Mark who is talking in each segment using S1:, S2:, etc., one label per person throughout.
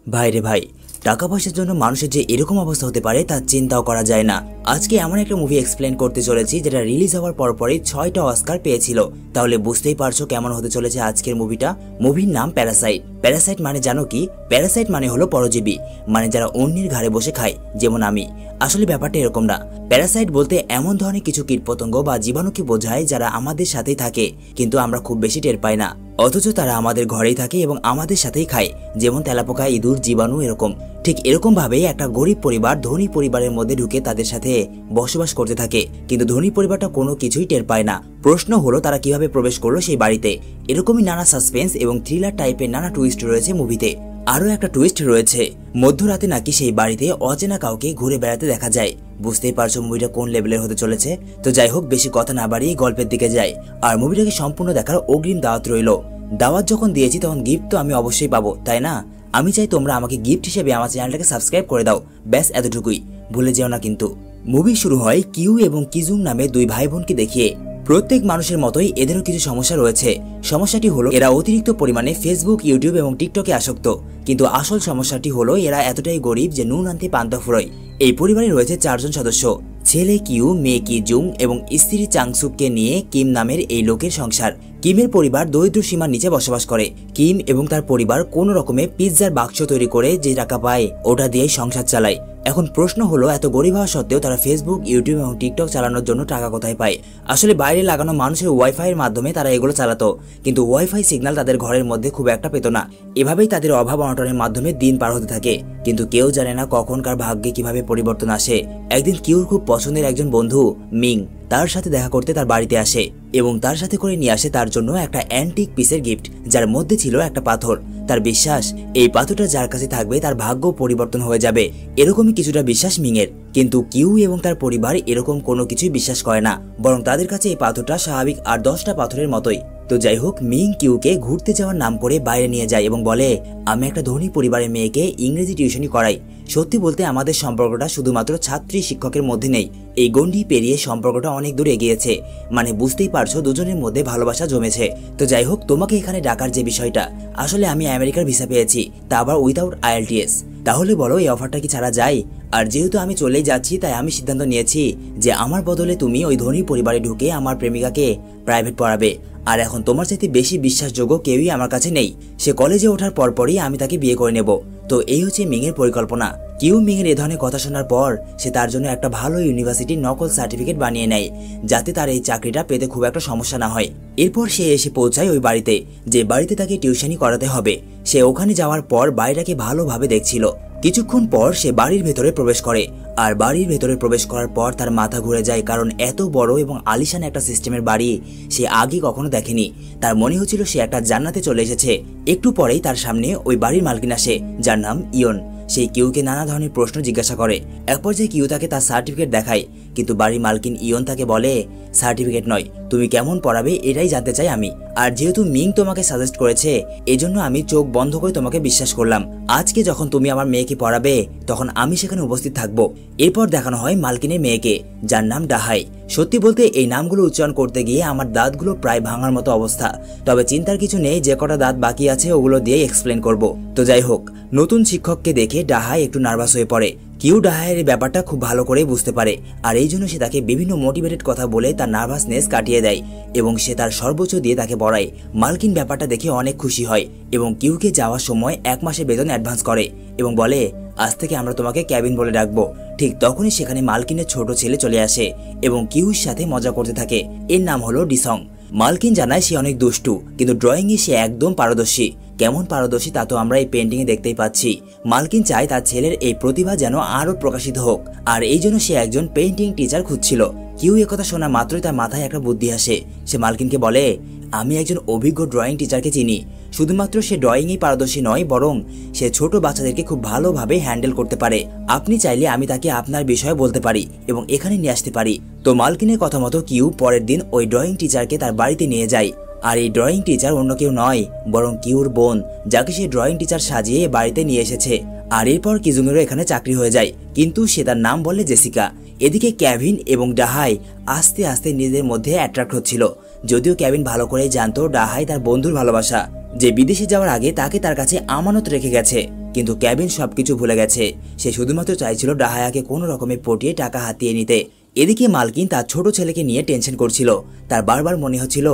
S1: ভাই রে ভাই, টাকা পয়সার জন্য মানুষের যে এরকম অবস্থা হতে পারে তা চিন্তাও করা যায় না। আজকে এমন একটা মুভি এক্সপ্লেন করতে চলেছি যেটা রিলিজ হওয়ার পরপরই 6টা অস্কার পেয়েছিল। তাহলে বুঝতেই পারছো কেমন হতে চলেছে আজকের মুভিটা। মুভির নাম প্যারাসাইট। প্যারাসাইট মানে জানো কি? প্যারাসাইট মানে হলো পরজীবী, মানে যারা অন্যের ঘাড়ে বসে খায়, যেমন আমি। আসলে ব্যাপারটা এরকম না। প্যারাসাইট বলতে এমন ধরনের কিছু কীটপতঙ্গ বা জীবাণুকে বোঝায় যারা আমাদের সাথেই থাকে, কিন্তু আমরা খুব বেশি টের পাই না, অথচ তারা আমাদের ঘরেই থাকে এবং আমাদের সাথেই খায়। যেমন তেলাপোকা, ইঁদুর, জীবাণু, এরকম। ঠিক এরকম ভাবে একটা গরিব পরিবার ধনী পরিবারের মধ্যে ঢুকে তাদের সাথে বসবাস করতে থাকে, কিন্তু ধনী পরিবারটা কোনো কিছুই টের পায় না। প্রশ্ন হলো তারা কিভাবে প্রবেশ করলো সেই বাড়িতে। এরকমই নানা সাসপেন্স এবং থ্রিলার টাইপের নানা টুইস্ট রয়েছে মুভিতে। আরও একটা টুইস্ট রয়েছে, মধ্যরাতে নাকি সেই বাড়িতে অচেনা কাউকে ঘুরে বেড়াতে দেখা যায়। বুঝতেই পারছো মুভিটা কোন লেভেলের হতে চলেছে। তো যাই হোক, বেশি কথা না বাড়িয়ে গল্পের দিকে যাই। আর মুভিটাকে সম্পূর্ণ দেখার অগ্রিম দাওয়াত রইল। দাওয়াত যখন দিয়েছি তখন গিফট তো আমি অবশ্যই পাবো, তাই না? আমি চাই তোমরা আমাকে গিফট হিসেবে আমার চ্যানেলটাকে সাবস্ক্রাইব করে দাও, ব্যাস এতটুকুই, ভুলে যেও না কিন্তু। মুভি শুরু হয় কিউ এবং কিজুং নামে দুই ভাই বোনকে দেখিয়ে। প্রত্যেক মানুষের মতোই এদেরও কিছু সমস্যা রয়েছে। সমস্যাটি হলো এরা অতিরিক্ত পরিমাণে ফেসবুক, ইউটিউব এবং টিকটকে আসক্ত। কিন্তু আসল সমস্যাটি হলো এরা এতটাই গরিব যে নুন আনতে পান্তা ফুরোয়। এই পরিবারে রয়েছে 4 জন সদস্য, ছেলে কিউ, মেয়ে কিজুং এবং স্ত্রী চাংসুককে নিয়ে কিম নামের এই লোকের সংসার। কিমের পরিবার দরিদ্র সীমার নিচে বসবাস করে। কিম এবং তার পরিবার কোন রকমে পিৎজার বাক্স তৈরি করে যে টাকা পায় ওটা দিয়েই সংসার চালায়। এখন প্রশ্ন হলো এত গরিব হওয়া সত্ত্বেও তারা ফেসবুক, ইউটিউব এবং টিকটক চালানোর জন্য টাকা কোথায় পায়? আসলে বাইরে লাগানো মানুষের ওয়াইফাই এর মাধ্যমে তারা এগুলো চালাতো, কিন্তু ওয়াইফাই সিগন্যাল তাদের ঘরের মধ্যে খুব একটা পেত না। এভাবেই তাদের অভাব অনটনের মাধ্যমে দিন পার হতে থাকে। কিন্তু কেউ জানে না কখন কার ভাগ্যে কিভাবে পরিবর্তন আসে। একদিন কিউর খুব পছন্দের একজন বন্ধু মিং তার সাথে দেখা করতে তার বাড়িতে আসে এবং তার সাথে করে নিয়ে আসে তার জন্য একটা অ্যান্টিক পিসের গিফট, যার মধ্যে ছিল একটা পাথর। তার বিশ্বাস এই পাথরটা যার কাছে থাকবে তার ভাগ্য পরিবর্তন হয়ে যাবে। এরকমই কিছুটা বিশ্বাস মিংয়ের। কিন্তু কিউ এবং তার পরিবার এরকম কোনো কিছুই বিশ্বাস করে না, বরং তাদের কাছে এই পাথরটা স্বাভাবিক আর 10টা পাথরের মতোই। তো যাই হোক, মিং কিউকে ঘুরতে যাওয়ার নাম করে বাইরে নিয়ে যায় এবং বলে, আমি একটা ধনী পরিবারের মেয়েকে ইংরেজি টিউশনি করাই। সত্যি বলতে আমাদের সম্পর্কটা শুধুমাত্র ছাত্রী শিক্ষকের মধ্যে নেই, এই গণ্ডি পেরিয়ে সম্পর্কটা অনেক দূর এগিয়েছে। মানে বুঝতেই পারছো দুজনের মধ্যে ভালোবাসা জমেছে। তো যাই হোক, তোমাকে এখানে ডাকার যে বিষয়টা, আসলে আমি আমেরিকার ভিসা পেয়েছি, তা আবার উইদাউট IELTS। তাহলে বলো এই অফারটা কি ছাড়া যায়? আর যেহেতু আমি চলেই যাচ্ছি, তাই আমি সিদ্ধান্ত নিয়েছি যে আমার বদলে তুমি ওই ধনী পরিবারে ঢুকে আমার প্রেমিকাকে প্রাইভেট পড়াবে। আর এখন তোমার চাইতে বেশি বিশ্বাসযোগ্য কেউই আমার কাছে নেই। সে কলেজে ওঠার পরপরই আমি তাকে বিয়ে করে নেব। তো এই হচ্ছে মিংয়ের পরিকল্পনা। কিউ মিংয়ের এ ধরনের কথা শোনার পর সে তার জন্য একটা ভালো ইউনিভার্সিটির নকল সার্টিফিকেট বানিয়ে নেয়, যাতে তার এই চাকরিটা পেতে খুব একটা সমস্যা না হয়। এরপর সে এসে পৌঁছায় ওই বাড়িতে, যে বাড়িতে তাকে টিউশনি করাতে হবে। সে ওখানে যাওয়ার পর বাড়িটাকে ভালোভাবে দেখছিল। কিছুক্ষণ পর সে বাড়ির ভেতরে প্রবেশ করে, আর বাড়ির ভেতরে প্রবেশ করার পর তার মাথা ঘুরে যায়, কারণ এত বড় এবং আলিশান একটা সিস্টেমের বাড়ি সে আগে কখনো দেখেনি। তার মনে হচ্ছিল সে একটা জান্নাতে চলে এসেছে। একটু পরেই তার সামনে ওই বাড়ির মালকিন আসে, যার নাম ইয়ন। সেই কিউকে নানা ধরনের প্রশ্ন জিজ্ঞাসা করে। এক পর্যায়ে কিউ তাকে তার সার্টিফিকেট দেখায়, কিন্তু বাড়ির মালকিন ইয়ন তাকে বলে, সার্টিফিকেট নয়, তুমি কেমন পড়াবে এটাই জানতে চাই আমি। আর যেহেতু মিং তোমাকে সাজেস্ট করেছে, এজন্য আমি চোখ বন্ধ করে তোমাকে বিশ্বাস করলাম। আজকে যখন তুমি আমার মেয়েকে পড়াবে তখন আমি সেখানে উপস্থিত থাকবো। এরপর দেখানো হয় মালকিনের মেয়েকে, যার নাম ডাহাই। সত্যি বলতে এই নামগুলো উচ্চারণ করতে গিয়ে আমার দাঁতগুলো প্রায় ভাঙার মতো অবস্থা। তবে চিন্তার কিছু নেই, যে কটা দাঁত বাকি আছে ওগুলো দিয়ে এক্সপ্লেন করব। তো যাই হোক, নতুন শিক্ষককে দেখে ডাহাই একটু নার্ভাস হয়ে পড়ে। কিউ ডাহাইয়ের এই ব্যাপারটা খুব ভালো করে বুঝতে পারে, আর এই জন্য সে তাকে বিভিন্ন মোটিভেটেড কথা বলে তার নার্ভাসনেস কাটিয়ে দেয় এবং সে তার সর্বোচ্চ দিয়ে তাকে পড়ায়। মালকিন ব্যাপারটা দেখে অনেক খুশি হয় এবং কিউকে যাওয়ার সময় 1 মাসের বেতন অ্যাডভান্স করে এবং বলে, আজ থেকে আমরা তোমাকে ক্যাবিন বলে ডাকবো। ঠিক তখনই সেখানে মালকিনের ছোট ছেলে চলে আসে এবং কিউর সাথে মজা করতে থাকে। এর নাম হলো ডিসং। মালকিন জানায় সে অনেক দুষ্টু, কিন্তু ড্রয়িং এ সে একদম পারদর্শী। কেমন পারদর্শী তা তো আমরা এই পেন্টিং এ দেখতেই পাচ্ছি। মালকিন চায় তার ছেলের এই প্রতিভা যেন আরো প্রকাশিত হোক, আর এই জন্য সে একজন পেন্টিং টিচার খুঁজছিল। কিউ একথা শোনা মাত্রই তার মাথায় একটা বুদ্ধি আসে। সে মালকিনকে বলে, আমি একজন অভিজ্ঞ ড্রয়িং টিচারকে চিনি। শুধুমাত্র সে ড্রয়িংই পারদর্শী নয়, বরং সে ছোট বাচ্চাদেরকে খুব ভালোভাবে হ্যান্ডেল করতে পারে। আপনি চাইলে আমি তাকে আপনার বিষয়ে বলতে পারি এবং এখানে নিয়ে আসতে পারি। তো মালকিনের কথা মতো কিউ পরের দিন ওই ড্রয়িং টিচারকে তার বাড়িতে নিয়ে যায়। আর এই ড্রয়িং টিচার অন্য কেউ নয়, বরং কিউর বোন, যাকে সে ড্রয়িং টিচার সাজিয়ে বাড়িতে নিয়ে এসেছে। আর এরপর কিজুংয়েরও এখানে চাকরি হয়ে যায়, কিন্তু সে তার নাম বলে জেসিকা। এদিকে ক্যাভিন এবং ডাহাই আস্তে আস্তে নিজেদের মধ্যে অ্যাট্রাক্ট হচ্ছিল। যদিও ক্যাভিন ভালো করেই জানতো ডাহাই তার বন্ধুর ভালোবাসা। যে বিদেশে যাওয়ার আগে তাকে তার কাছে আমানত রেখে গেছে। কিন্তু কেভিন সবকিছু ভুলে গেছে। সে শুধুমাত্র চাইছিল ডাহায়াকে কোনো রকমে পটিয়ে টাকা হাতিয়ে নিতে। এদিকে মালকিন তার ছোট ছেলেকে নিয়ে টেনশন করছিল। তার বারবার মনে হচ্ছিল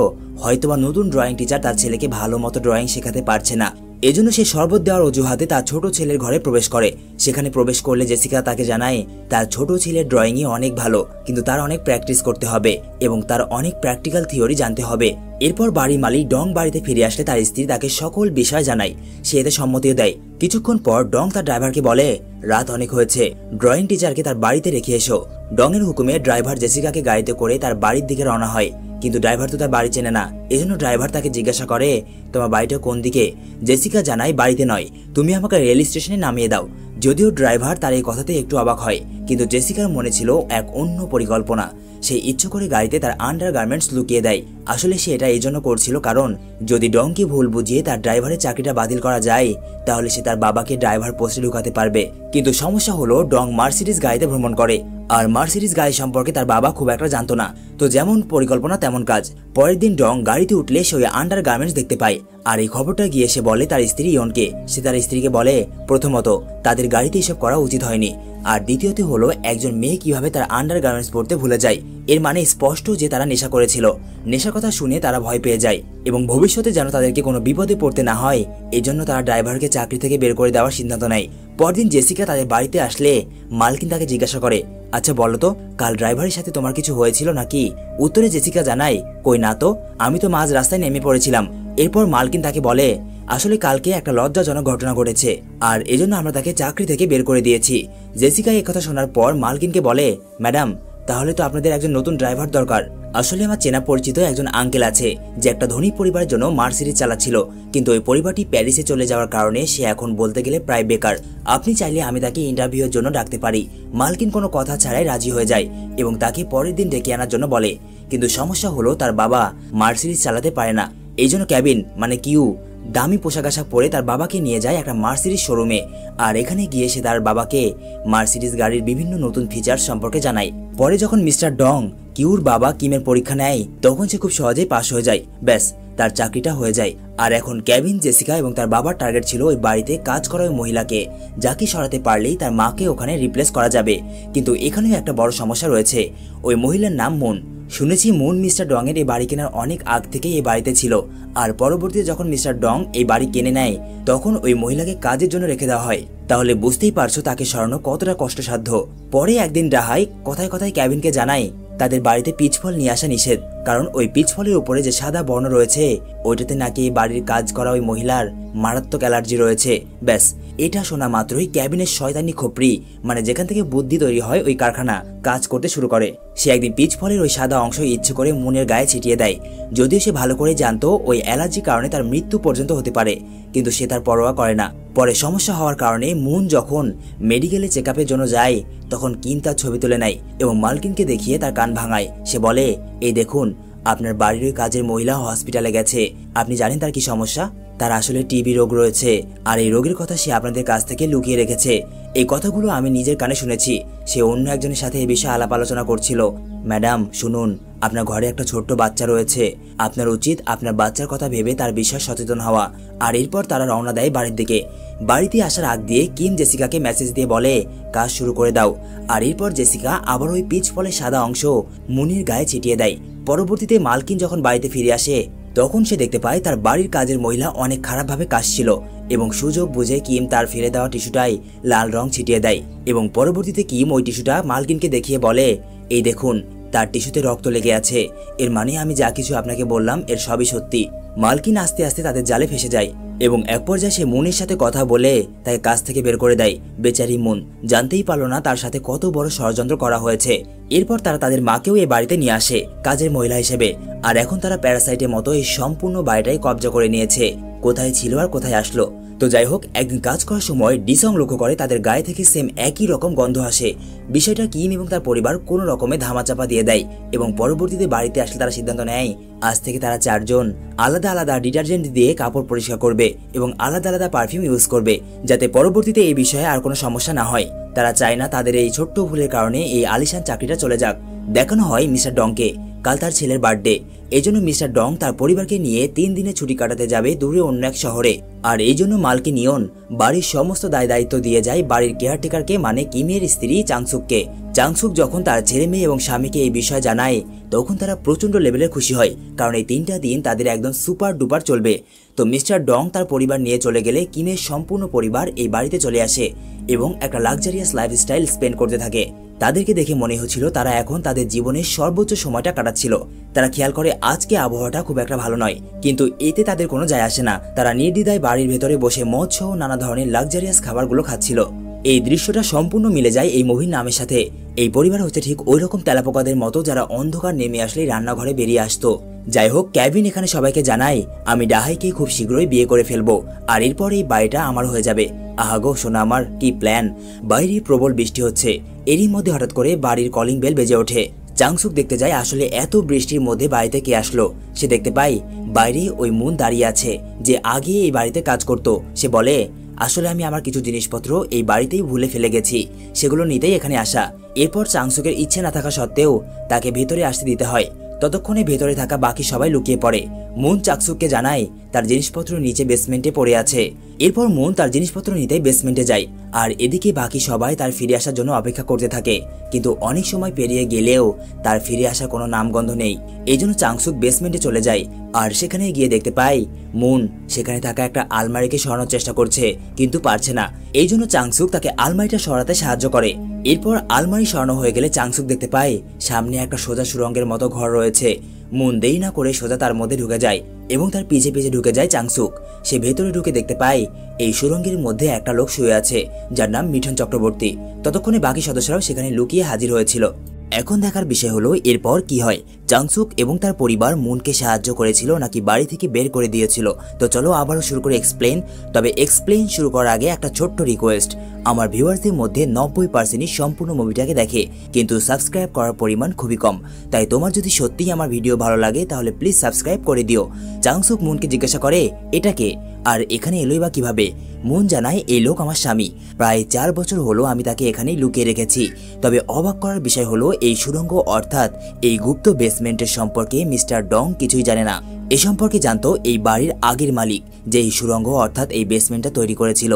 S1: হয়তোবা নতুন ড্রয়িং টিচার তার ছেলেকে ভালো মতো ড্রয়িং শেখাতে পারছে না। এজন্য সে শরবত দেওয়ার অজুহাতে তার ছোট ছেলের ঘরে প্রবেশ করে। সেখানে প্রবেশ করলে জেসিকা তাকে জানায় তার ছোট ছেলের ড্রয়িংই অনেক ভালো, কিন্তু তার অনেক প্র্যাকটিস করতে হবে এবং তার অনেক প্র্যাকটিক্যাল থিওরি জানতে হবে। এরপর বাড়ি মালিক ডং বাড়িতে ফিরে আসলে তার স্ত্রী তাকে সকল বিষয় জানায়। সে এতে সম্মতিও দেয়। কিছুক্ষণ পর ডং তার ড্রাইভারকে বলে রাত অনেক হয়েছে, ড্রয়িং টিচারকে তার বাড়িতে রেখে এসো। ডং এর হুকুমে ড্রাইভার জেসিকাকে গাড়িতে করে তার বাড়ির দিকে রওনা হয়। কিন্তু ড্রাইভার তো তার বাড়ি চেনে না, এজন্য ড্রাইভার তাকে জিজ্ঞাসা করে তোমার বাড়িটা কোন দিকে। জেসিকা জানায় বাড়িতে নয়, তুমি আমাকে রেল স্টেশনে নামিয়ে দাও। যদিও ড্রাইভার তার এই কথাতে একটু অবাক হয়, কিন্তু জেসিকার মনে ছিল এক অন্য পরিকল্পনা। সে ইচ্ছে করে গাড়িতে তার আন্ডারগার্মেন্টস লুকিয়ে দেয়। আসলে সে এটা এই জন্য করছিল কারণ যদি ডংকে ভুল বুঝিয়ে তার ড্রাইভারের চাকরিটা বাতিল করা যায় তাহলে সে তার বাবাকে ড্রাইভার পোস্টে ঢুকাতে পারবে। কিন্তু সমস্যা হলো ডং মার্সিডিজ গাড়িতে ভ্রমণ করে, আর মার্সিডিজ গাড়ি সম্পর্কে তার বাবা খুব একটা জানতো না। তো যেমন পরিকল্পনা তেমন কাজ। পরের দিন ডং গাড়িতে উঠলে সে ওই আন্ডারগার্মেন্টস দেখতে পায়। আর এই খবরটা গিয়ে সে বলে তার স্ত্রী ইয়নকে। সে তার স্ত্রীকে বলে প্রথমত তাদের গাড়িতে এসব করা উচিত হয়নি, আর দ্বিতীয়ত হলো একজন মেয়ে কিভাবে তার আন্ডারগার্মেন্টস পরতে ভুলে যায়। এর মানে স্পষ্ট যে তারা নেশা করেছিল। নেশার কথা শুনে তারা ভয় পেয়ে যায় এবং ভবিষ্যতে যেন তাদেরকে কোনো বিপদে পড়তে না হয় এজন্য তারা ড্রাইভারকে চাকরি থেকে বের করে দেওয়ার সিদ্ধান্ত নেয়। পরদিন জেসিকা তাদের বাড়িতে আসলে মালকিন তাকে জিজ্ঞাসা করে আচ্ছা বলো তো কাল ড্রাইভারের সাথে তোমার কিছু হয়েছিল নাকি। উত্তরে জেসিকা জানায় কই না তো, আমি তো মাঝ রাস্তায় নেমে পড়েছিলাম। এরপর মালকিন তাকে বলে আসলে কালকে একটা লজ্জাজনক ঘটনা ঘটেছে আর এজন্য আমরা তাকে চাকরি থেকে বের করে দিয়েছি। জেসিকা এই কথা শোনার পর মালকিনকে বলে ম্যাডাম তাহলে তো আপনাদের একজন নতুন ড্রাইভার দরকার। আসলে আমার চেনা পরিচিত একজন আঙ্কেল আছে যে একটা ধনী পরিবারের জন্য মার্সিডিজ চালাচ্ছিল, কিন্তু ওই পরিবারটি প্যারিসে চলে যাওয়ার কারণে সে এখন বলতে গেলে প্রায় বেকার। আপনি চাইলে আমি তাকে ইন্টারভিউর জন্য ডাকতে পারি। মালকিন কোনো কথা ছাড়াই রাজি হয়ে যায় এবং তাকে পরের দিন ডেকে আনার জন্য বলে। কিন্তু সমস্যা হলো তার বাবা মার্সিডিজ চালাতে পারে না। এই জন্য কেভিন মানে কিউ দামি পোশাক আশাক পরে তার বাবাকে নিয়ে যায় একটা মার্সিডিজ শোরুমে। আর এখানে গিয়ে সে তার বাবাকে মার্সিডিজ গাড়ির বিভিন্ন নতুন ফিচার্স সম্পর্কে জানায়। পরে যখন মিস্টার ডং কিউর বাবা কিমের পরীক্ষা নেয় তখন সে খুব সহজেই পাশ হয়ে যায়। ব্যাস তার চাকরিটা হয়ে যায়। আর এখন কেভিন জেসিকা এবং তার বাবার টার্গেট ছিল ওই বাড়িতে কাজ করা ওই মহিলাকে, যাকে সরাতে পারলেই তার মাকে ওখানে রিপ্লেস করা যাবে। কিন্তু এখানেও একটা বড় সমস্যা রয়েছে। ওই মহিলার নাম মুন। শুনেছি মুন মিস্টার ডং এর এই বাড়ি কেনার অনেক আগ থেকেই এই বাড়িতে ছিল, আর পরবর্তীতে যখন মিস্টার ডং এই বাড়ি কিনে নেয় তখন ওই মহিলাকে কাজের জন্য রেখে দেওয়া হয়। তাহলে বুঝতেই পারছো তাকে সরানো কতটা কষ্টসাধ্য। পরে একদিন রাহাই কথায় কথায় কেভিনকে জানায় তাদের বাড়িতে পিচফল নিয়ে আসা নিষেধ, কারণ ওই পিচফলের উপরে যে সাদা বর্ণ রয়েছে ওইটাতে নাকি বাড়ির কাজ করা ওই মহিলার মারাত্মক অ্যালার্জি রয়েছে। ব্যাস এটা শোনা মাত্রই কেভিনের শয়তানি খোপড়ি মানে যেখান থেকে বুদ্ধি তৈরি হয় ওই কারখানা কাজ করতে শুরু করে। সে একদিন পিচফলের ওই সাদা অংশ ইচ্ছে করে মুনের গায়ে ছিটিয়ে দেয়, যদিও সে ভালো করে জানতো ওই অ্যালার্জির কারণে তার মৃত্যু পর্যন্ত হতে পারে, কিন্তু সে তার পরোয়া করে না। পরে সমস্যা হওয়ার কারণে মুন যখন মেডিকেলে চেকআপের জন্য যায় তখন কিম তার ছবি তুলে নেয় এবং মালকিনকে দেখিয়ে তার কান ভাঙায়। সে বলে এই দেখুন আপনার বাড়ির ওই কাজের মহিলা হসপিটালে গেছে, আপনি জানেন তার কি সমস্যা? তার আসলে টিবি রোগ রয়েছে আর এই রোগের কথা সে আপনাদের কাছ থেকে লুকিয়ে রেখেছে। এই কথাগুলো আমি নিজের কানে শুনেছি। সে অন্য একজনের সাথে এই বিষয়ে আলাপ আলোচনা করছিল। ম্যাডাম শুনুন, আপনার ঘরে একটা ছোট্ট বাচ্চা রয়েছে, আপনার উচিত আপনার বাচ্চার কথা ভেবে তার বিষয়ে সচেতন হওয়া। আর এরপর তারা রওনা দেয় বাড়ির দিকে। বাড়িতে আসার আগ দিয়ে কিম জেসিকাকে মেসেজ দিয়ে বলে কাজ শুরু করে দাও। আর এরপর জেসিকা আবার ওই পিচ ফলের সাদা অংশ মুনির গায়ে ছিটিয়ে দেয়। পরবর্তীতে মালকিন যখন বাড়িতে ফিরে আসে তখন সে দেখতে পায় তার বাড়ির কাজের মহিলা অনেক খারাপভাবে কাশছিল এবং সুযোগ বুঝে কিম তার ফেলে দেওয়া টিস্যুটাই লাল রং ছিটিয়ে দেয় এবং পরবর্তীতে কিম ওই টিস্যুটা মালকিনকে দেখিয়ে বলে এই দেখুন তার টিস্যুতে রক্ত লেগে আছে, এর মানে আমি যা কিছু আপনাকে বললাম এর সবই সত্যি। মালকিন আস্তে আস্তে তাদের জালে ফেসে যায় এবং এক পর্যায়ে সে মুনের সাথে কথা বলে তাকে কাজ থেকে বের করে দেয়। বেচারি মুন জানতেই পারল না তার সাথে কত বড় ষড়যন্ত্র করা হয়েছে। এরপর তারা তাদের মাকেও এই বাড়িতে নিয়ে আসে কাজের মহিলা হিসেবে। আর এখন তারা প্যারাসাইটের মতো এই সম্পূর্ণ বাড়িটাই কবজা করে নিয়েছে। কোথায় ছিল আর কোথায় আসলো। তো যাই হোক, একদিন কাজ করার সময় ডিসং লক্ষ্য করে তাদের গায়ে থেকে সেম একই রকম গন্ধ আসে। বিষয়টা কিম এবং তার পরিবার কোনো রকমে ধামাচাপা দিয়ে দেয় এবং পরবর্তীতে বাড়িতে আসলে তারা সিদ্ধান্ত নেয় আজ থেকে তারা চারজন আলাদা আলাদা ডিটারজেন্ট দিয়ে কাপড় পরিষ্কার করবে এবং আলাদা আলাদা পারফিউম ইউজ করবে, যাতে পরবর্তীতে এই বিষয়ে আর কোনো সমস্যা না হয়। তারা চায় না তাদের এই ছোট্ট ভুলের কারণে এই আলিশান চাকরিটা চলে যাক। দেখানো হয় মিস্টার ডংকে। কাল তার ছেলের বার্থডে। এই জন্য মিস্টার ডং তার পরিবারকে নিয়ে 3 দিনের ছুটি কাটাতে যাবে দূরে অন্য এক শহরে। আর এই জন্য মালকিন ইয়ন বাড়ির সমস্ত দায়িত্ব দিয়ে যায় বাড়ির কেয়ারটেকারকে মানে কিমের স্ত্রী চাংসুককে। চাংসুক যখন তার ছেলে মেয়ে এবং স্বামীকে এই বিষয় জানায় তখন তারা প্রচন্ড লেভেলের খুশি হয়, কারণ এই 3টা দিন তাদের একদম সুপার ডুপার চলবে। তো মিস্টার ডং তার পরিবার নিয়ে চলে গেলে কিমের সম্পূর্ণ পরিবার এই বাড়িতে চলে আসে এবং একটা লাক্সারিয়াস লাইফস্টাইল স্পেন্ড করতে থাকে। তাদেরকে দেখে মনে হচ্ছিল তারা এখন তাদের জীবনের সর্বোচ্চ সময়টা কাটাচ্ছিল। তারা খেয়াল করে আজকে আবহাওয়াটা খুব একটা ভালো নয়, কিন্তু এতে তাদের কোনো যায় আসে না। তারা নির্দ্বিধায় বাড়ির ভেতরে বসে মদ সহ নানা ধরনের লাক্সারিয়াস খাবারগুলো খাচ্ছিল। এই দৃশ্যটা সম্পূর্ণ মিলে যায় এই মুভির নামের সাথে। এই পরিবার হচ্ছে ঠিক ওই রকম তেলাপোকাদের মতো যারা অন্ধকার নেমে আসলেই রান্নাঘরে বেরিয়ে আসতো। যাই হোক, কেভিন এখানে সবাইকে জানায় আমি ডাহাইকে খুব শীঘ্রই বিয়ে করে ফেলবো, আর এরপর এই বাড়িটা আমার হয়ে যাবে। আহাগো সোনা আমার, কি প্ল্যান। বাইরে প্রবল বৃষ্টি হচ্ছে, এরই মধ্যে হঠাৎ করে বাড়ির কলিং বেল বেজে ওঠে। চাংসুক দেখতে যায় আসলে এত বৃষ্টির মধ্যে বাড়িতে কে আসলো। সে দেখতে পায় বাইরে ওই মুন দাঁড়িয়ে আছে, যে আগে এই বাড়িতে কাজ করত। সে বলে আসলে আমি আমার কিছু জিনিসপত্র এই বাড়িতেই ভুলে ফেলে গেছি, সেগুলো নিতেই এখানে আসা। এরপর চাংসুকের ইচ্ছে না থাকা সত্ত্বেও তাকে ভেতরে আসতে দিতে হয়। ততক্ষণে ভেতরে থাকা বাকি সবাই লুকিয়ে পড়ে। মুন চাংসুককে জানায় তার জিনিসপত্র নিচে বেসমেন্টে পড়ে আছে। এরপর মুন তার জিনিসপত্র নিতে বেসমেন্টে যায়, আর এদিকে বাকি সবাই তার ফিরে আসার জন্য অপেক্ষা করতে থাকে। কিন্তু অনেক সময় পেরিয়ে গেলেও তার ফিরে আসার কোনো নামগন্ধ নেই। এই জন্য চাংসুক বেসমেন্টে চলে যায়, আর সেখানে গিয়ে দেখতে পায় মুন সেখানে থাকা একটা আলমারিকে সরানোর চেষ্টা করছে, কিন্তু পারছে না। এই জন্য চাংসুক তাকে আলমারিটা সরাতে সাহায্য করে। এরপর আলমারি সরানো হয়ে গেলে চাংসুক দেখতে পায় সামনে একটা সোজা সুড়ঙ্গের মতো ঘর রয়েছে। মুন দেরি না করে সোজা তার মধ্যে ঢুকে যায় এবং তার পিছে পিছে ঢুকে যায় চাংসুক। সে ভেতরে ঢুকে দেখতে পায় এই সুড়ঙ্গের মধ্যে একটা লোক শুয়ে আছে যার নাম মিঠুন চক্রবর্তী। ততক্ষণে বাকি সদস্যরাও সেখানে লুকিয়ে হাজির হয়েছিল। এখন দেখার বিষয় হলো এরপর কি হয়। চাংসুক এবং তার পরিবার মুনকে সাহায্য করেছিল নাকি বাড়ি থেকে বের করে দিয়েছিল। তো চলো আবারও শুরু করে এক্সপ্লেন। তবে এক্সপ্লেন শুরু করার আগে একটা ছোট্ট রিকোয়েস্ট, আমার ভিউয়ার্সদের মধ্যে 90%ই সম্পূর্ণ মুভিটাকে দেখে, কিন্তু সাবস্ক্রাইব করার পরিমাণ খুবই কম। তাই তোমার যদি সত্যিই আমার ভিডিও ভালো লাগে তাহলে প্লিজ সাবস্ক্রাইব করে দিও। চাংসুক মুনকে জিজ্ঞাসা করে এটা কে, আর এখানে এলোই বা কিভাবে। মুন জানায় এই লোক আমার স্বামী, প্রায় 4 বছর হলো আমি তাকে এখানেই লুকিয়ে রেখেছি। তবে অবাক করার বিষয় হলো এই সুড়ঙ্গ অর্থাৎ এই গুপ্ত বেসমেন্টের সম্পর্কে মিস্টার ডং কিছুই জানে না। এ সম্পর্কে জানতো এই বাড়ির আগের মালিক, যে এই সুড়ঙ্গ অর্থাৎ এই বেসমেন্টটা তৈরি করেছিল।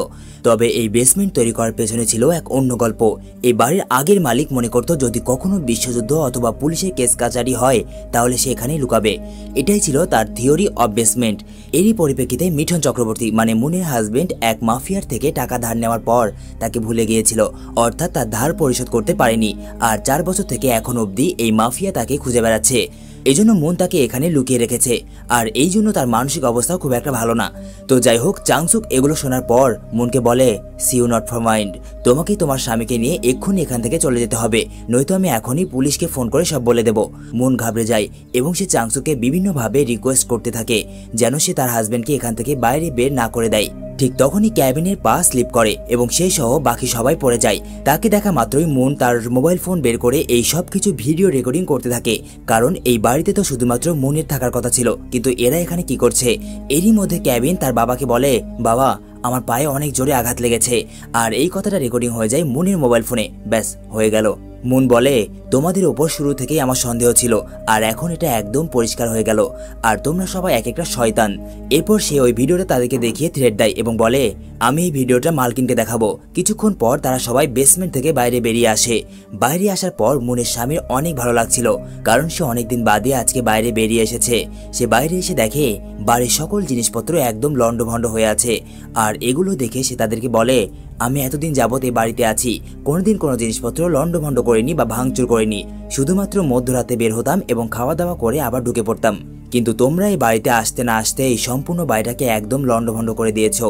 S1: তবে এই বেসমেন্ট তৈরি করার পেছনে ছিল এক অন্য গল্প। এই বাড়ির আগের মালিক মনে করত যদি কখনো বিশ্বযুদ্ধ অথবা পুলিশের কেস কাচারি হয় তাহলে সে এখানেই লুকাবে। এটাই ছিল তার থিওরি অফ বেসমেন্ট। এরই পরিপ্রেক্ষিতে মিঠুন চক্রবর্তী মানে মুনের হাজবেন্ড এক মাফিয়ার থেকে টাকা ধার নেওয়ার পর তাকে ভুলে গিয়েছিল, অর্থাৎ তার ধার পরিশোধ করতে পারেনি। আর 4 বছর থেকে এখন অবধি এই মাফিয়া তাকে খুঁজে বেড়াচ্ছে। এই জন্য মুন তাকে এখানে লুকিয়ে রেখেছে, আর এই জন্য তার মানসিক অবস্থা খুব একটা ভালো না। তো যাই হোক, চাংসুক এগুলো শোনার পর মুনকে বলে see you not for mind, তোমাকে তোমার স্বামীকে নিয়ে এক্ষুনি এখান থেকে চলে যেতে হবে, নয়তো আমি এখনই পুলিশকে ফোন করে সব বলে দেব। মুন ঘাবড়ে যায় এবং সে চাংসুকে বিভিন্নভাবে রিকোয়েস্ট করতে থাকে যেন সে তার হাজবেন্ডকে এখান থেকে বাইরে বের না করে দেয়। ঠিক তখনই ক্যাবিনের পা স্লিপ করে এবং সেই সহ বাকি সবাই পড়ে যায়। তাকে দেখা মাত্রই মুন তার মোবাইল ফোন বের করে এই সব কিছু ভিডিও রেকর্ডিং করতে থাকে, কারণ এই বাড়িতে তো শুধুমাত্র মুনের থাকার কথা ছিল, কিন্তু এরা এখানে কি করছে। এরই মধ্যে ক্যাবিন তার বাবাকে বলে বাবা আমার পায়ে অনেক জোরে আঘাত লেগেছে, আর এই কথাটা রেকর্ডিং হয়ে যায় মুনের মোবাইল ফোনে। ব্যাস হয়ে গেল। মুন বলে তোমাদের ওপর শুরু থেকেই আমার সন্দেহ ছিল, আর এখন এটা একদম পরিষ্কার হয়ে গেল, আর তোমরা সবাই এক একটা শয়তান। এরপর সে ওই ভিডিওটা তাদেরকে দেখিয়ে থ্রেট দেয় এবং বলে আমি এই ভিডিওটা মালকিনকে দেখাবো। কিছুক্ষণ পর তারা সবাই বেসমেন্ট থেকে বাইরে বেরিয়ে আসে। বাইরে আসার পর মুনের স্বামীর অনেক ভালো লাগছিল, কারণ সে অনেকদিন বাদে আজকে বাইরে বেরিয়ে এসেছে। সে বাইরে এসে দেখে বাড়ির সকল জিনিসপত্র একদম লন্ডভন্ড হয়ে আছে, আর এগুলো দেখে সে তাদেরকে বলে আমি এতদিন যাবত এই বাড়িতে আছি, কোনোদিন কোনো জিনিসপত্র লন্ডভন্ড করিনি বা ভাঙচুর করিনি, শুধুমাত্র মধ্যরাতে বের হতাম এবং খাওয়া দাওয়া করে আবার ঢুকে পড়তাম। কিন্তু তোমরা এই বাড়িতে আসতে না আসতে এই সম্পূর্ণ বাড়িটাকে একদম লন্ডভন্ড করে দিয়েছো।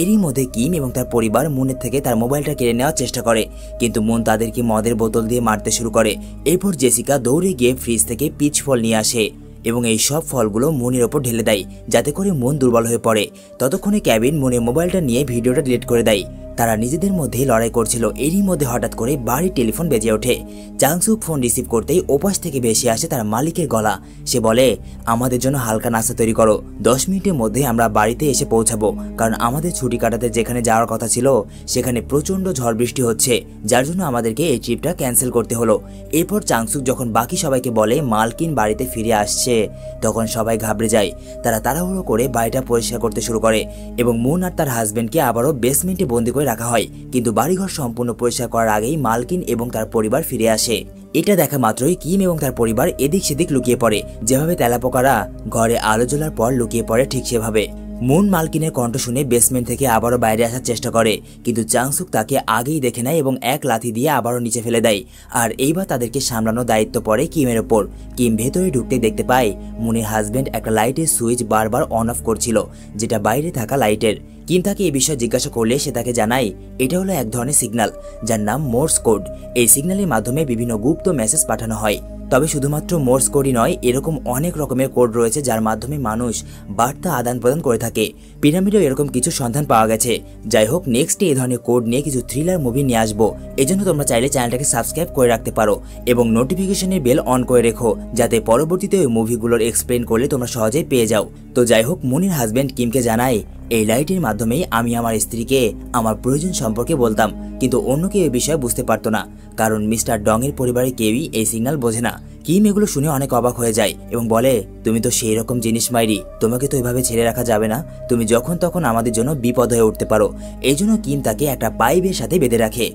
S1: এরই মধ্যে কিম এবং তার পরিবার মুনের থেকে তার মোবাইলটা কেড়ে নেওয়ার চেষ্টা করে, কিন্তু মুন তাদেরকে মদের বোতল দিয়ে মারতে শুরু করে। এরপর জেসিকা দৌড়ে গিয়ে ফ্রিজ থেকে পিচ ফল নিয়ে আসে এবং এই সব ফলগুলো মুনের ওপর ঢেলে দেয় যাতে করে মন দুর্বল হয়ে পড়ে। ততক্ষণে ক্যাবিন মুনের মোবাইলটা নিয়ে ভিডিওটা ডিলিট করে দেয়। তারা নিজেদের মধ্যেই লড়াই করছিল। এরই মধ্যে হঠাৎ করে বাড়ির টেলিফোন বেজে ওঠে। চাংসুক ফোন রিসিভ করতেই ওপাশ থেকে ভেসে আসে তার মালিকের গলা। সে বলে, আমাদের জন্য হালকা নাস্তা তৈরি করো, 10 মিনিটের মধ্যে আমরা বাড়িতে এসে পৌঁছাবো, কারণ আমাদের ছুটি কাটাতে যেখানে যাওয়ার কথা ছিল সেখানে প্রচন্ড ঝড় বৃষ্টি হচ্ছে, যার জন্য আমাদেরকে এই ট্রিপটা ক্যান্সেল করতে হলো। এরপর চাংসুক যখন বাকি সবাইকে বলে মালকিন বাড়িতে ফিরে আসছে, তখন সবাই ঘাবড়ে যায়। তারা তাড়াহুড়ো করে বাড়িটা পরিষ্কার করতে শুরু করে এবং মুন আর তার হাজবেন্ডকে আবারও বেসমেন্টে বন্দি করে রাখা হয়। কিন্তু বাড়িঘর সম্পূর্ণ পরিষ্কার করার আগেই মালকিন এবং তার পরিবার ফিরে আসে। এটা দেখা মাত্রই কিম এবং তার পরিবার এদিক সেদিক লুকিয়ে পড়ে। যেভাবে তেলাপোকারা ঘরে আলো জ্বলার পর লুকিয়ে পড়ে, ঠিক সেভাবে মুন মালকিনের কণ্ঠ শুনে বেসমেন্ট থেকে আবারও বাইরে আসার চেষ্টা করে, কিন্তু চাংসুক তাকে আগেই দেখে নেয় এবং এক লাথি দিয়ে আবারও নিচে ফেলে দেয়। আর এইবার তাদেরকে সামলানোর দায়িত্ব পড়ে কিমের ওপর। কিম ভেতরে ঢুকতে দেখতে পায় মুনের হাজবেন্ড একটা লাইটের সুইচ বারবার অন অফ করছিল, যেটা বাইরে থাকা লাইটের। কিম তাকে এই বিষয়ে জিজ্ঞাসা করলে সে তাকে জানায় এটা হলো এক ধরনের সিগন্যাল, যার নাম মোর্স কোড। এই সিগন্যালের মাধ্যমে বিভিন্ন গুপ্ত মেসেজ পাঠানো হয়। তবে শুধুমাত্র মোর্স কোডই নয়, এরকম অনেক রকমের কোড রয়েছে যার মাধ্যমে মানুষ বার্তা আদান প্রদান করে থাকে। পিরামিডেও এরকম কিছু সন্ধান পাওয়া গেছে। যাই হোক, নেক্সট এই ধরনের কোড নিয়ে কিছু থ্রিলার মুভি নিয়ে আসবো। এজন্য তোমরা চাইলে চ্যানেলটাকে সাবস্ক্রাইব করে রাখতে পারো এবং নোটিফিকেশনের বেল অন করে রেখো, যাতে পরবর্তীতে ওই মুভিগুলোর এক্সপ্লেন করলে তোমরা সহজেই পেয়ে যাও। তো যাই হোক, মুনির হাজবেন্ড কিমকে জানায় এই লাইটের মাধ্যমেই আমি আমার স্ত্রীকে আমার প্রয়োজন সম্পর্কে বলতাম, কিন্তু অন্য কেউ এই বিষয়ে বুঝতে পারতো না, কারণ মিস্টার ডং এর পরিবারের কেউই এই সিগন্যাল বোঝে না। কিম এগুলো শুনে অনেক অবাক হয়ে যায় এবং বলে, তুমি তো সেই রকম জিনিস মাইরি, তোমাকে তো এভাবে ছেড়ে রাখা যাবে না, তুমি যখন তখন আমাদের জন্য বিপদ হয়ে উঠতে পারো। এই জন্য কিম তাকে একটা পাইপের সাথে বেঁধে রাখে।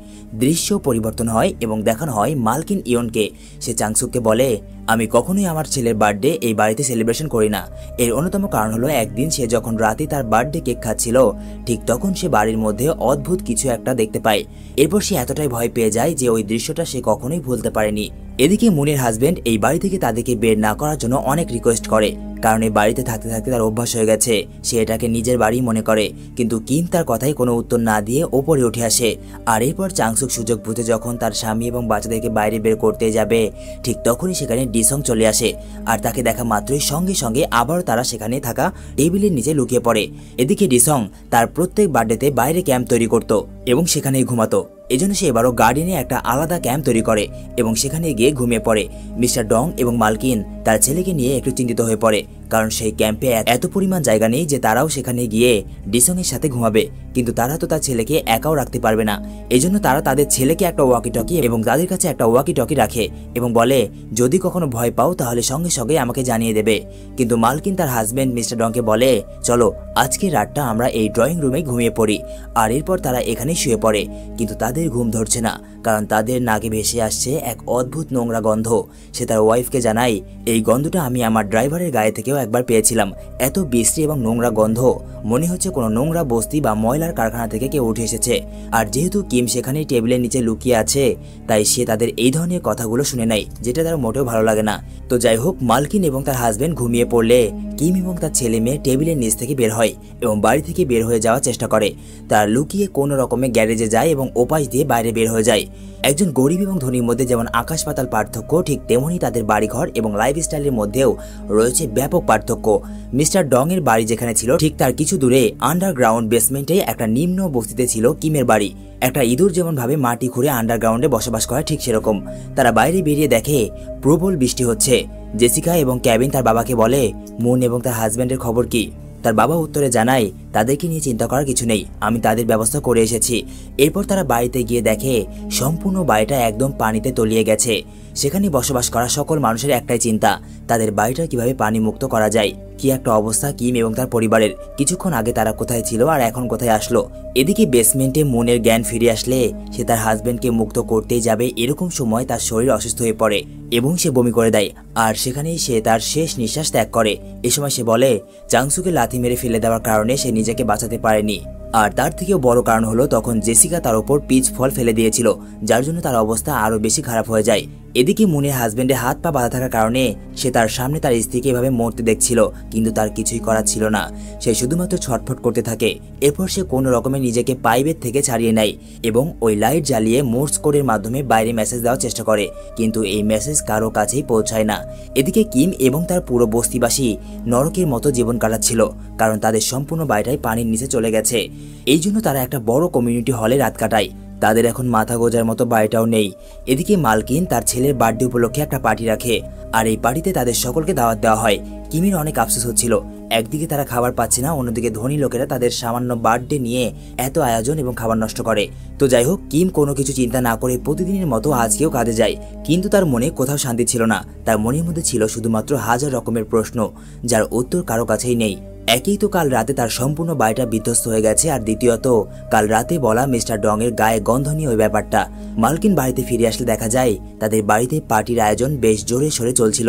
S1: দৃশ্য পরিবর্তন হয় এবং দেখানো হয় মালকিন ইয়নকে। সে চাংসুককে বলে, আমি কখনোই আমার ছেলের বার্থডে এই বাড়িতে সেলিব্রেশন করি না। এর অন্যতম কারণ হলো একদিন সে যখন রাতে তার বার্থডে কেক খাচ্ছিল, ঠিক তখন সে বাড়ির মধ্যে অদ্ভুত কিছু একটা দেখতে পায়। এরপর সে এতটাই ভয় পেয়ে যায় যে ওই দৃশ্যটা সে কখনোই ভুলতে পারেনি। এদিকে মুনের হাজবেন্ড এই বাড়ি থেকে তাদেরকে বের না করার জন্য অনেক রিকোয়েস্ট করে, কারণ এই বাড়িতে থাকতে থাকতে তার অভ্যাস হয়ে গেছে, সে এটাকে নিজের বাড়ি মনে করে। কিন্তু কিম তার কথায় কোনো উত্তর না দিয়ে ওপরে উঠে আসে। আর এরপর চাংসুক সুযোগ বুঝে যখন তার স্বামী এবং বাচ্চাদেরকে বাইরে বের করতে যাবে, ঠিক তখনই সেখানে ডিসং চলে আসে। আর তাকে দেখা মাত্রই সঙ্গে সঙ্গে আবারও তারা সেখানে থাকা টেবিলের নিচে লুকিয়ে পড়ে। এদিকে ডিসং তার প্রত্যেক বার্থডেতে বাইরে ক্যাম্প তৈরি করত এবং সেখানেই ঘুমাতো। এজন্য সে এবারও গার্ডেনে একটা আলাদা ক্যাম্প তৈরি করে এবং সেখানে গিয়ে ঘুমিয়ে পড়ে। মিস্টার ডং এবং মালকিন তার ছেলেকে নিয়ে একটু চিন্তিত হয়ে পড়ে, কারণ সেই ক্যাম্পে এত পরিমাণ জায়গা নেই যে তারাও সেখানে গিয়ে ডিসং এর সাথে ঘুমাবে। কিন্তু তারা তো তার ছেলেকে একাও রাখতে পারবে না। এজন্য তারা তাদের ছেলেকে একটা ওয়াকি টকি এবং তাদের কাছে একটা ওয়াকি টকি রাখে এবং বলে, যদি কখনো ভয় পাও তাহলে সঙ্গে সঙ্গে আমাকে জানিয়ে দেবে। কিন্তু মালকিন তার হাজবেন্ড মিস্টার ডংকে বলে, চলো আজকের রাতটা আমরা এই ড্রয়িং রুমে ঘুমিয়ে পড়ি। আর এরপর তারা এখানেই শুয়ে পড়ে। কিন্তু তাদের ঘুম ধরছে না, কারণ তাদের নাকে ভেসে আসছে এক অদ্ভুত নোংরা গন্ধ। সে তার ওয়াইফকে জানায়, এই গন্ধটা আমি আমার ড্রাইভারের গায়ে থেকেও একবার পেয়েছিলাম। এত বিশ্রী এবং নোংরা গন্ধ, মনে হচ্ছে কোনো নোংরা বস্তি বা ময়লার কারখানা থেকে কেউ উঠে এসেছে। আর যেহেতু কিম সেখানেই টেবিলের নিচে লুকিয়ে আছে, তাই সে তাদের এই ধরনের কথাগুলো শুনে নেয়, যেটা তার মোটেও ভালো লাগে না। তো যাই হোক, মালকিন এবং তার হাজবেন্ড ঘুমিয়ে পড়লে কিম এবং তার ছেলে মেয়ে টেবিলের নিচ থেকে বের হয় এবং বাড়ি থেকে বের হয়ে যাওয়ার চেষ্টা করে। তারা লুকিয়ে কোনো রকমে গ্যারেজে যায় এবং ওপাশ দিয়ে বাইরে বের হয়ে যায়। একজন গরিব এবং ধনীর মধ্যে যেমন আকাশ পাতাল পার্থক্য, ঠিক তেমনি তাদের বাড়িঘর এবং লাইফস্টাইলের মধ্যেও রয়েছে ব্যাপক পার্থক্য। মিস্টার ডং এর বাড়ি যেখানে ছিল, ঠিক তার কিছু দূরে আন্ডারগ্রাউন্ড বেসমেন্টে একটা নিম্ন বস্তিতে ছিল কিমের বাড়ি। একটা ইঁদুর যেমন ভাবে মাটি খুঁড়ে আন্ডারগ্রাউন্ডে বসবাস করে, ঠিক সেরকম। তারা বাইরে বেরিয়ে দেখে প্রবল বৃষ্টি হচ্ছে। জেসিকা এবং ক্যাবিন তার বাবাকে বলে, মুন এবং তার হাজবেন্ডের খবর কি? তার বাবা উত্তরে জানায়, তাদেরকে নিয়ে চিন্তা করার কিছু নেই, আমি তাদের ব্যবস্থা করে এসেছি। এরপর তারা বাড়িতে গিয়ে দেখে সম্পূর্ণ বাড়িটা একদম পানিতে তলিয়ে গেছে। সেখানে বসবাস করা সকল মানুষের একটাই চিন্তা, তাদের বাড়িটা কিভাবে পানি মুক্ত করা যায়। কি একটা অবস্থা কিম এবং তার পরিবারের। কিছুক্ষণ আগে তারা কোথায় ছিল আর এখন কোথায় আসলো। এদিকে বেসমেন্টে মুনের জ্ঞান ফিরে আসলে সে তার হাজবেন্ডকে মুক্ত করতেই যাবে, এরকম সময় তার শরীর অসুস্থ হয়ে পড়ে এবং সে বমি করে দেয়। আর সেখানেই সে তার শেষ নিঃশ্বাস ত্যাগ করে। এ সময় সে বলে, চাংসুকে লাথি মেরে ফেলে দেওয়ার কারণে সে নিজেকে বাঁচাতে পারেনি। আর তার থেকেও বড় কারণ হলো তখন জেসিকা তার উপর পিচ ফল ফেলে দিয়েছিল, যার জন্য তার অবস্থা আরো বেশি খারাপ হয়ে যায়। এদিকে মুনের হাজবেন্ডের হাত পা বাঁধা থাকার কারণে সে তার সামনে তার স্ত্রীকে এভাবে মরতে দেখছিল, কিন্তু তার কিছুই করার ছিল না। সে শুধুমাত্র ছটফট করতে থাকে। এরপর সে কোনো রকমে নিজেকে পাইপের থেকে ছাড়িয়ে নেয় এবং ওই লাইট জ্বালিয়ে মোর্স কোডের মাধ্যমে বাইরে মেসেজ দেওয়ার চেষ্টা করে, কিন্তু এই মেসেজ কারো কাছেই পৌঁছায় না। এদিকে কিম এবং তার পুরো বস্তিবাসী নরকের মতো জীবন কাটাচ্ছিল, কারণ তাদের সম্পূর্ণ বাড়িটাই পানির নিচে চলে গেছে। এই জন্য তারা একটা বড় কমিউনিটি হলে রাত কাটায়। তাদের এখন মাথা গোজার মতো বাড়িটাও নেই। এদিকে মালকিন তার ছেলের বার্থডে উপলক্ষে একটা পার্টি রাখে, আর এই পার্টিতে তাদের সকলকে দাওয়াত দেওয়া হয়। কিমের অনেক আফসোস হচ্ছিল, একদিকে তারা খাবার পাচ্ছে না, অন্যদিকে ধনী লোকেরা তাদের সামান্য বার্থডে নিয়ে এত আয়োজন এবং খাবার নষ্ট করে। তো যাই হোক, কিম কোনো কিছু চিন্তা না করে প্রতিদিনের মতো আজকেও কাজে যায়, কিন্তু তার মনে কোথাও শান্তি ছিল না। তার মনের মধ্যে ছিল শুধুমাত্র হাজার রকমের প্রশ্ন, যার উত্তর কারো কাছেই নেই। একই তো কাল রাতে তার সম্পূর্ণ বাড়িটা বিধ্বস্ত হয়ে গেছে, আর দ্বিতীয়ত কাল রাতে বলা মিস্টার ডং এর গায়ে গন্ধ নিয়ে ওই ব্যাপারটা। মালকিন বাড়িতে ফিরে আসলে দেখা যায় তাদের বাড়িতে পার্টির আয়োজন বেশ জোরে সোরে চলছিল।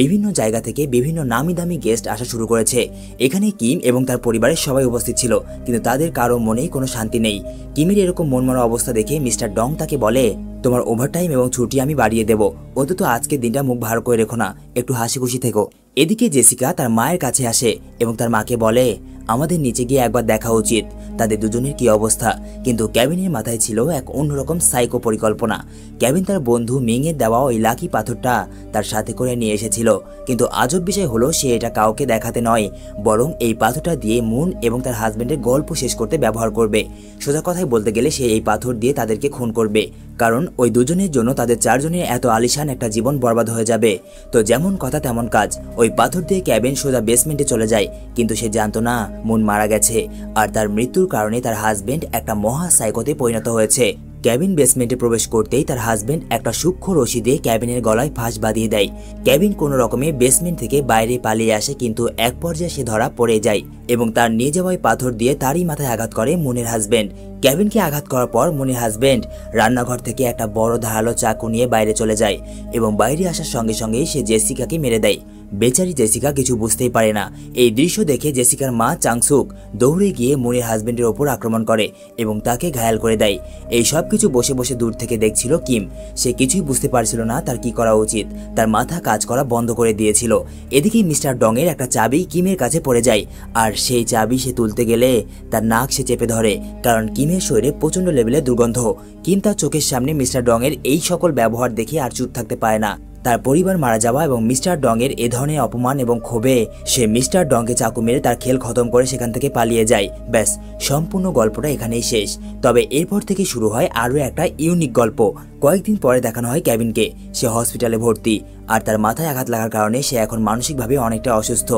S1: বিভিন্ন জায়গা থেকে বিভিন্ন নামি দামি গেস্ট আসা শুরু করেছে। এখানে কিম এবং তার পরিবারের সবাই উপস্থিত ছিল, কিন্তু তাদের কারো মনেই কোনো শান্তি নেই। কিমের এরকম মনমরা অবস্থা দেখে মিস্টার ডং তাকে বলে, তোমার ওভারটাইম এবং ছুটি আমি বাড়িয়ে দেব, অন্তত আজকের দিনটা মুখ ভার করে রেখো না, একটু হাসি খুশি থেকো। এদিকে জেসিকা তার মায়ের কাছে আসে এবং তার মাকে বলে, আমাদের নিচে গিয়ে একবার দেখা উচিত, তাদের দুজনের কি অবস্থা। কিন্তু কেভিনের মাথায় ছিল এক অন্যরকম সাইকো পরিকল্পনা। কেভিন তার বন্ধু মিং এর দেওয়া ওই লাকি পাথরটা তার সাথে করে নিয়ে এসেছিল, কিন্তু আজব বিষয় হলো সে এটা কাউকে দেখাতে নয়, বরং এই পাথরটা দিয়ে মুন এবং তার হাজবেন্ডের গল্প শেষ করতে ব্যবহার করবে। সোজা কথায় বলতে গেলে সে এই পাথর দিয়ে তাদেরকে খুন করবে, কারণ ওই দুজনের জন্য তাদের চারজনের এত আলিশান একটা জীবন বরবাদ হয়ে যাবে। তো যেমন কথা তেমন কাজ, ওই পাথর দিয়ে কেভিন সোজা বেসমেন্টে চলে যায়, কিন্তু সে জানতো না মুন মারা গেছে, আর তার মৃত্যুর কারণে তার হাজবেন্ড একটা মহা সাইকোতে পরিণত হয়েছে। কেভিন বেসমেন্টে প্রবেশ করতেই তার হাজবেন্ড একটা সূক্ষ্ম রশি দিয়ে কেভিনের গলায় ফাঁস বাঁধিয়ে দেয়। কেভিন কোনো রকমে বেসমেন্ট থেকে বাইরে পালিয়ে আসে, কিন্তু এক পর্যায়ে সে ধরা পড়ে যায় এবং তার নিয়ে যাওয়া পাথর দিয়ে তারই মাথায় আঘাত করে মুনের হাজবেন্ড। কেভিনকে আঘাত করার পর মুনের হাজবেন্ড রান্নাঘর থেকে একটা বড় ধারালো চাকু নিয়ে বাইরে চলে যায় এবং বাইরে আসার সঙ্গে সঙ্গেই সে জেসিকাকে মেরে দেয়। বেচারি জেসিকা কিছু বুঝতেই পারে না। এই দৃশ্য দেখে জেসিকার মা চাংসুক দৌড়ে গিয়ে মুনের হাজবেন্ডের ওপর আক্রমণ করে এবং তাকে ঘায়াল করে দেয়। এই সব কিছু বসে বসে দূর থেকে দেখছিল কিম। সে কিছুই বুঝতে পারছিল না তার কি করা উচিত, তার মাথা কাজ করা বন্ধ করে দিয়েছিল। এদিকে মিস্টার ডং এর একটা চাবি কিমের কাছে পড়ে যায়, আর সেই চাবি সে তুলতে গেলে তার নাক সে চেপে ধরে, কারণ কিমের শরীরে প্রচন্ড লেভেলের দুর্গন্ধ। কিম তার চোখের সামনে মিস্টার ডং এর এই সকল ব্যবহার দেখে আর চুপ থাকতে পারে না। তার পরিবার মারা যাওয়া এবং মিস্টার ডং এর এ ধরনের অপমান এবং ক্ষোভে সে মিস্টার ডংকে চাকু মেরে তার খেল খতম করে সেখান থেকে পালিয়ে যায়। ব্যাস, সম্পূর্ণ গল্পটা এখানেই শেষ। তবে এরপর থেকে শুরু হয় আরও একটা ইউনিক গল্প। কয়েকদিন পরে দেখানো হয় কেভিনকে, সে হসপিটালে ভর্তি, আর তার মাথায় আঘাত লাগার কারণে সে এখন মানসিকভাবে অনেকটা অসুস্থ।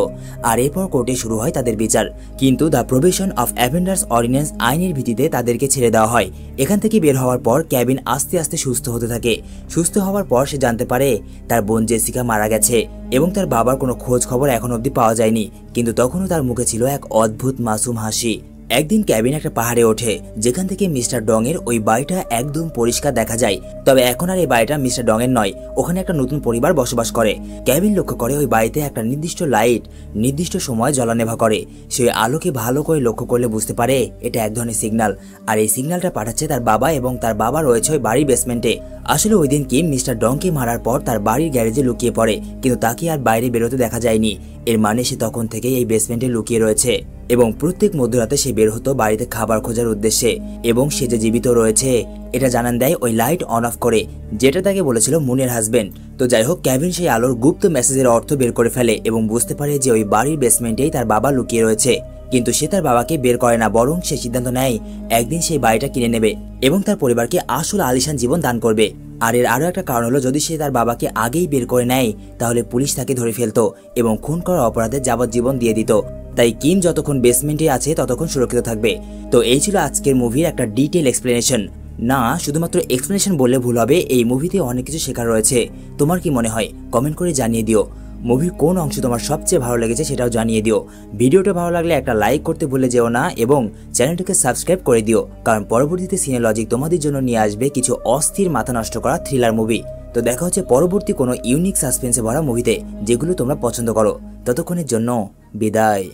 S1: আর এরপর কোর্টে শুরু হয় তাদের বিচার, কিন্তু the provision of Avengers ordinance আইনের ভিত্তিতে তাদেরকে ছেড়ে দেওয়া হয়। এখান থেকে বের হওয়ার পর কেভিন আস্তে আস্তে সুস্থ হতে থাকে। সুস্থ হওয়ার পর সে জানতে পারে তার বোন জেসিকা মারা গেছে এবং তার বাবার কোনো খোঁজ খবর এখন অবধি পাওয়া যায়নি, কিন্তু তখনও তার মুখে ছিল এক অদ্ভুত মাসুম হাসি। একদিন কেভিন একটা পাহাড়ে ওঠে, যেখান থেকে মিস্টার ডং এর ওই বাড়িটা একদম পরিষ্কার দেখা যায়। তবে এখন আর এই বাড়িটা মিস্টার ডং এর নয়, ওখানে একটা নতুন পরিবার বসবাস করে। কেভিন লক্ষ্য করে ওই বাড়িতে একটা নির্দিষ্ট লাইট নির্দিষ্ট সময় জ্বলানেভা করে। সেই আলোকে ভালো করে লক্ষ্য করলে বুঝতে পারে এটা এক ধরনের সিগন্যাল, আর এই সিগন্যালটা পাঠাচ্ছে তার বাবা, এবং তার বাবা রয়েছে ওই বাড়ির বেসমেন্টে। আসলে ওই দিন কিম মিস্টার ডংকে মারার পর তার বাড়ির গ্যারেজে লুকিয়ে পড়ে, কিন্তু তাকে আর বাইরে বেরোতে দেখা যায়নি। এর মানে সে তখন থেকেই এই বেসমেন্টে লুকিয়ে রয়েছে এবং প্রত্যেক মধ্যরাতে সে বের হতো বাড়িতে খাবার খোঁজার উদ্দেশ্যে, এবং সে যে জীবিত রয়েছে এটা জানান দেয় ওই লাইট অন অফ করে, যেটা তাকে বলেছিল মুনের হাজবেন্ড। তো যাই হোক, কেভিন সেই আলোর গুপ্ত মেসেজের অর্থ বের করে ফেলে এবং বুঝতে পারে যে ওই বাড়ির বেসমেন্টেই তার বাবা লুকিয়ে রয়েছে। কিন্তু সে তার বাবাকে বের করে না, বরং সে সিদ্ধান্ত নেয় একদিন সেই বাড়িটা কিনে নেবে এবং তার পরিবারকে আসল আলিশান জীবন দান করবে। আর এর আরও একটা কারণ হলো, যদি সে তার বাবাকে আগেই বের করে নেয় তাহলে পুলিশ তাকে ধরে ফেলতো এবং খুন করার অপরাধে যাবজ্জীবন দিয়ে দিত। তাই কিম যতক্ষণ বেসমেন্টে আছে ততক্ষণ সুরক্ষিত থাকবে। তো এই ছিল আজকের মুভির একটা ডিটেল এক্সপ্লেনেশন। না, শুধুমাত্র এক্সপ্লেনেশন বললে ভুল হবে, এই মুভিতে অনেক কিছু শেখার রয়েছে। তোমার কি মনে হয় কমেন্ট করে জানিয়ে দিও। মুভির কোন অংশ তোমার সবচেয়ে ভালো লেগেছে সেটাও জানিয়ে দিও। ভিডিওটা ভালো লাগলে একটা লাইক করতে ভুলে যেও না এবং চ্যানেলটাকে সাবস্ক্রাইব করে দিও, কারণ পরবর্তীতে সিনেলজিক তোমাদের জন্য নিয়ে আসবে কিছু অস্থির মাথা নষ্ট করা থ্রিলার মুভি। তো দেখা হচ্ছে পরবর্তী কোনো ইউনিক সাসপেন্সে ভরা মুভিতে, যেগুলো তোমরা পছন্দ করো। ততক্ষণের জন্য বিদায়।